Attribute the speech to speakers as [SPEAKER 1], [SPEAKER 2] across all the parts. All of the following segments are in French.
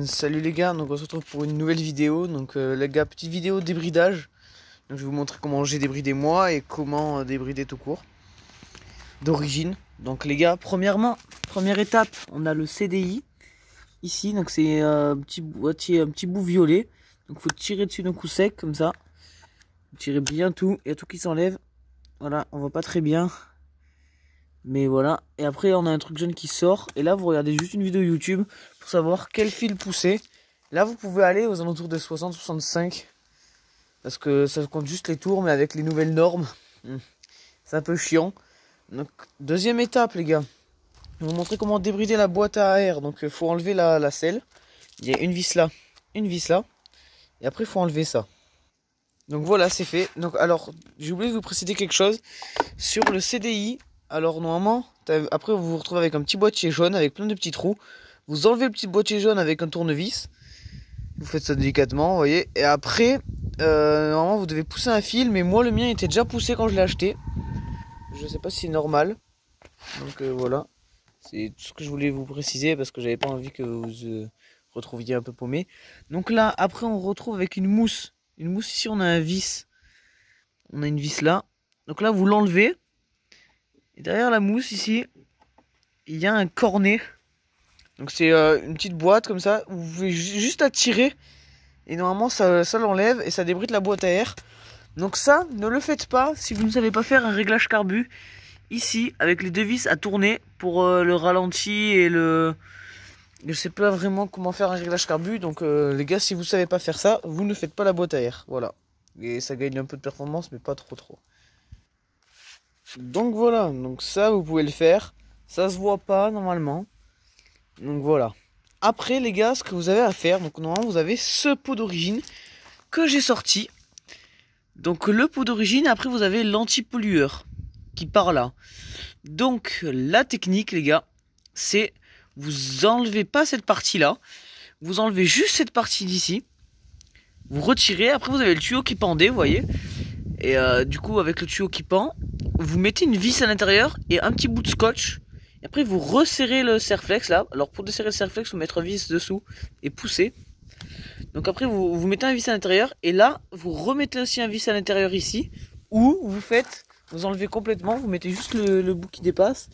[SPEAKER 1] Salut les gars, donc on se retrouve pour une nouvelle vidéo. Donc les gars, petite vidéo débridage. Donc je vais vous montrer comment j'ai débridé moi et comment débrider tout court. D'origine. Donc les gars, premièrement, première étape, on a le CDI ici. Donc c'est un petit boîtier, un petit bout violet. Donc faut tirer dessus d'un coup sec comme ça. Tirer bien tout, il y a tout qui s'enlève. Voilà, on voit pas très bien. Mais voilà, et après on a un truc jaune qui sort. Et là vous regardez juste une vidéo YouTube pour savoir quel fil pousser. Là vous pouvez aller aux alentours de 60-65. Parce que ça compte juste les tours, mais avec les nouvelles normes, c'est un peu chiant. Donc deuxième étape les gars. Je vais vous montrer comment débrider la boîte à air. Donc il faut enlever la selle. Il y a une vis là, une vis là. Et après il faut enlever ça. Donc voilà, c'est fait. Donc alors, j'ai oublié de vous préciser quelque chose. Sur le CDI, alors normalement, après vous vous retrouvez avec un petit boîtier jaune avec plein de petits trous. Vous enlevez le petit boîtier jaune avec un tournevis. Vous faites ça délicatement, vous voyez. Et après, normalement vous devez pousser un fil. Mais moi le mien était déjà poussé quand je l'ai acheté. Je sais pas si c'est normal. Donc voilà. C'est tout ce que je voulais vous préciser parce que j'avais pas envie que vous retrouviez un peu paumé. Donc là, après on retrouve avec une mousse. Une mousse ici, on a un vis. On a une vis là. Donc là, vous l'enlevez. Et derrière la mousse ici, il y a un cornet. Donc c'est une petite boîte comme ça. Où vous pouvez juste la tirer. Et normalement, ça l'enlève et ça débride la boîte à air. Donc ça, ne le faites pas si vous ne savez pas faire un réglage carbu. Ici, avec les deux vis à tourner pour le ralenti et le... Je sais pas vraiment comment faire un réglage carbu. Donc les gars, si vous savez pas faire ça, vous ne faites pas la boîte à air. Voilà. Et ça gagne un peu de performance, mais pas trop. Donc voilà, donc ça vous pouvez le faire. Ça se voit pas normalement. Donc voilà. Après les gars, ce que vous avez à faire, donc normalement vous avez ce pot d'origine que j'ai sorti. Donc le pot d'origine, après vous avez l'anti-pollueur qui part là. Donc la technique les gars, c'est vous enlevez pas cette partie là. Vous enlevez juste cette partie d'ici. Vous retirez, après vous avez le tuyau qui pendait, vous voyez. Et du coup avec le tuyau qui pend, vous mettez une vis à l'intérieur et un petit bout de scotch. Et après vous resserrez le serre-flex là. Alors pour desserrer le serre-flex, vous mettez une vis dessous et pousser. Donc après vous mettez un vis à l'intérieur. Et là vous remettez aussi un vis à l'intérieur ici. Ou vous enlevez complètement, vous mettez juste le bout qui dépasse.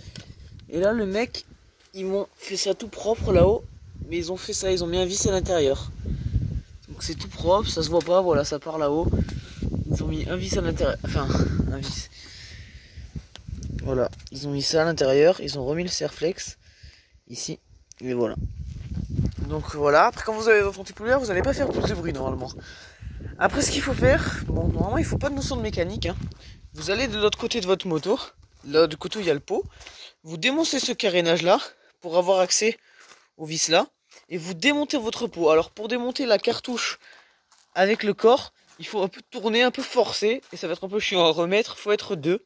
[SPEAKER 1] Et là le mec, ils m'ont fait ça tout propre là-haut. Mais ils ont fait ça, ils ont mis un vis à l'intérieur. Donc c'est tout propre, ça se voit pas, voilà, ça part là-haut. Ils ont mis un vis à l'intérieur, enfin, un vis. Voilà, ils ont mis ça à l'intérieur, ils ont remis le serre-flex, ici, et voilà. Donc voilà, après quand vous avez votre anti-pollueur, vous n'allez pas faire plus de bruit normalement. Après ce qu'il faut faire, bon, normalement il faut pas de notion de mécanique, hein. Vous allez de l'autre côté de votre moto, là du côté où il y a le pot, vous démontez ce carénage là, pour avoir accès au vis là, et vous démontez votre pot. Alors pour démonter la cartouche avec le corps, il faut un peu tourner, un peu forcer, et ça va être un peu chiant à remettre, il faut être deux.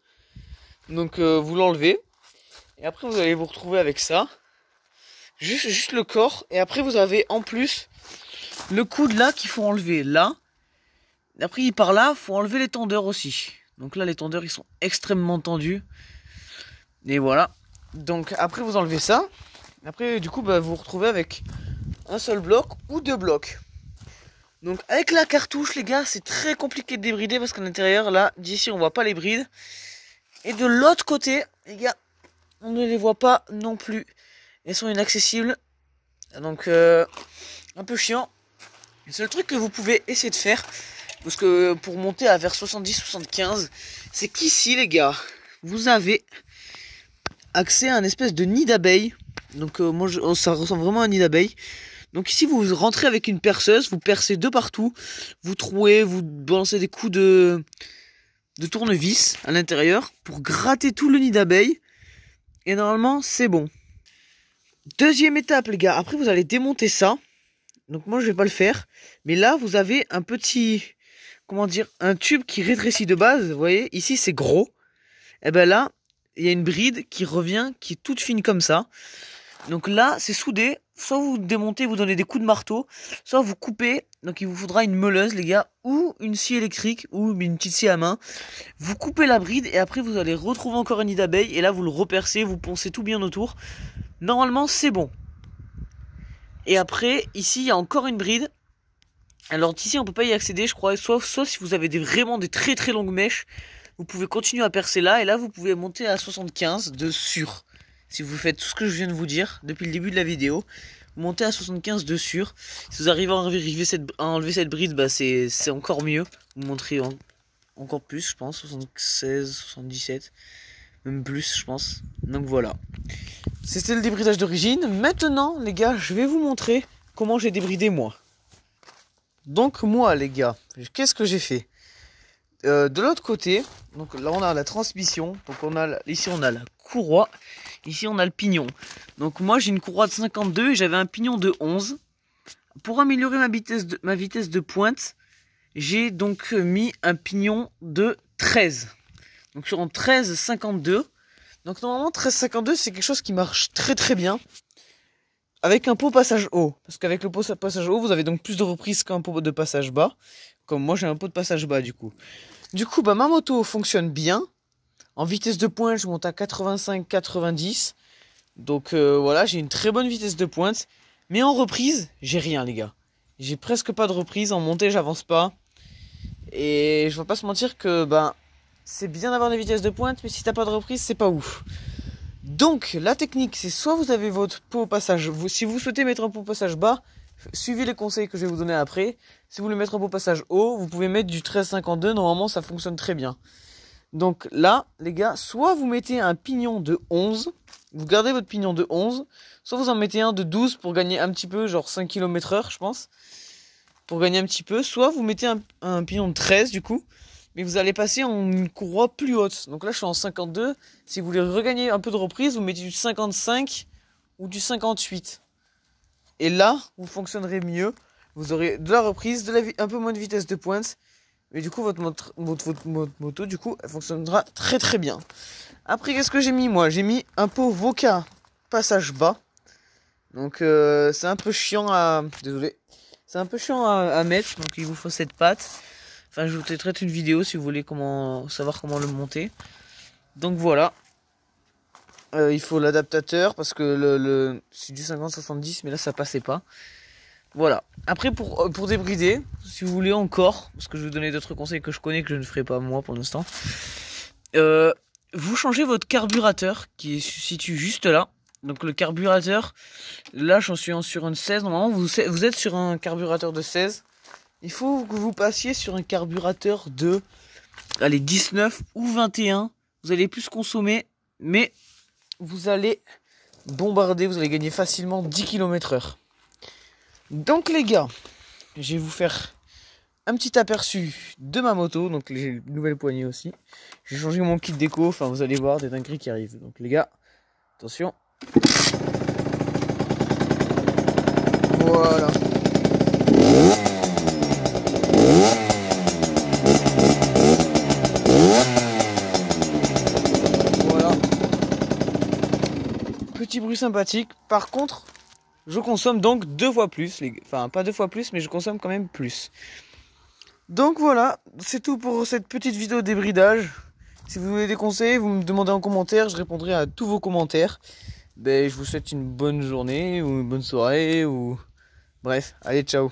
[SPEAKER 1] Donc vous l'enlevez, et après vous allez vous retrouver avec ça, juste le corps, et après vous avez en plus le coude là qu'il faut enlever là. Après par là, il faut enlever les tendeurs aussi. Donc là les tendeurs ils sont extrêmement tendus, et voilà. Donc après vous enlevez ça, après du coup bah, vous vous retrouvez avec un seul bloc ou deux blocs. Donc avec la cartouche les gars, c'est très compliqué de débrider parce qu'à l'intérieur là, d'ici on voit pas les brides. Et de l'autre côté, les gars, on ne les voit pas non plus. Elles sont inaccessibles. Donc un peu chiant. Le seul truc que vous pouvez essayer de faire, parce que pour monter à vers 70-75, c'est qu'ici les gars, vous avez accès à un espèce de nid d'abeilles. Donc ça ressemble vraiment à un nid d'abeilles. Donc ici vous rentrez avec une perceuse, vous percez de partout, vous trouez, vous balancez des coups de tournevis à l'intérieur pour gratter tout le nid d'abeilles. Et normalement c'est bon. Deuxième étape les gars, après vous allez démonter ça. Donc moi je vais pas le faire. Mais là vous avez un petit, comment dire, un tube qui rétrécit de base. Vous voyez, ici c'est gros. Et ben là, il y a une bride qui revient, qui est toute fine comme ça. Donc là c'est soudé. Soit vous démontez, vous donnez des coups de marteau, soit vous coupez. Donc il vous faudra une meuleuse les gars, ou une scie électrique, ou une petite scie à main. Vous coupez la bride et après vous allez retrouver encore un nid d'abeille. Et là vous le repercez, vous poncez tout bien autour. Normalement c'est bon. Et après, ici, il y a encore une bride. Alors ici, on peut pas y accéder, je crois. Soit si vous avez vraiment des très très longues mèches, vous pouvez continuer à percer là. Et là, vous pouvez monter à 75 de sûr. Si vous faites tout ce que je viens de vous dire depuis le début de la vidéo, vous montez à 75 de sûr. Si vous arrivez à enlever cette bride, bah c'est encore mieux. Vous montrez encore plus, je pense. 76, 77, même plus, je pense. Donc voilà. C'était le débridage d'origine. Maintenant, les gars, je vais vous montrer comment j'ai débridé moi. Donc moi, les gars, qu'est-ce que j'ai fait? De l'autre côté, donc là on a la transmission. Donc ici on a la courroie. Ici on a le pignon. Donc moi j'ai une courroie de 52 et j'avais un pignon de 11. Pour améliorer ma vitesse de pointe, j'ai donc mis un pignon de 13. Donc sur un 13,52. Donc normalement 13,52 c'est quelque chose qui marche très très bien. Avec un pot passage haut. Parce qu'avec le pot passage haut, vous avez donc plus de reprises qu'un pot de passage bas. Comme moi j'ai un pot de passage bas du coup. Du coup bah ma moto fonctionne bien. En vitesse de pointe je monte à 85-90. Donc voilà, j'ai une très bonne vitesse de pointe. Mais en reprise, j'ai rien les gars. J'ai presque pas de reprise. En montée j'avance pas. Et je vais pas se mentir que c'est bien d'avoir des vitesses de pointe. Mais si t'as pas de reprise c'est pas ouf. Donc la technique c'est soit vous avez votre pot au passage, si vous souhaitez mettre un pot au passage bas, suivez les conseils que je vais vous donner après. Si vous voulez mettre un pot au passage haut, vous pouvez mettre du 13,52, normalement ça fonctionne très bien. Donc là les gars, soit vous mettez un pignon de 11, vous gardez votre pignon de 11, soit vous en mettez un de 12 pour gagner un petit peu, genre 5 km/h je pense, pour gagner un petit peu, soit vous mettez un pignon de 13 du coup. Mais vous allez passer en une courroie plus haute. Donc là, je suis en 52. Si vous voulez regagner un peu de reprise, vous mettez du 55 ou du 58. Et là, vous fonctionnerez mieux. Vous aurez de la reprise, un peu moins de vitesse de pointe. Mais du coup, votre moto, du coup, elle fonctionnera très très bien. Après, qu'est-ce que j'ai mis moi? J'ai mis un pot Voca passage bas. Donc, c'est un peu chiant à... Désolé. C'est un peu chiant à mettre. Donc, il vous faut cette patte. Enfin, je vous traite une vidéo si vous voulez savoir comment le monter. Donc voilà. Il faut l'adaptateur parce que c'est du 50-70, mais là ça passait pas. Voilà. Après pour débrider, si vous voulez encore, parce que je vais vous donner d'autres conseils que je connais que je ne ferai pas moi pour l'instant. Vous changez votre carburateur qui se situe juste là. Donc le carburateur, là j'en suis sur une 16. Normalement vous êtes sur un carburateur de 16. Il faut que vous passiez sur un carburateur de 19 ou 21. Vous allez plus consommer, mais vous allez bombarder, vous allez gagner facilement 10 km/h. Donc les gars, je vais vous faire un petit aperçu de ma moto. Donc les nouvelles poignées aussi. J'ai changé mon kit déco, enfin vous allez voir des dingueries qui arrivent. Donc les gars, attention. Voilà. Petit bruit sympathique. Par contre, je consomme donc 2 fois plus. Enfin, pas 2 fois plus, mais je consomme quand même plus. Donc voilà, c'est tout pour cette petite vidéo débridage. Si vous voulez des conseils, vous me demandez en commentaire. Je répondrai à tous vos commentaires. Je vous souhaite une bonne journée ou une bonne soirée. Bref, allez, ciao.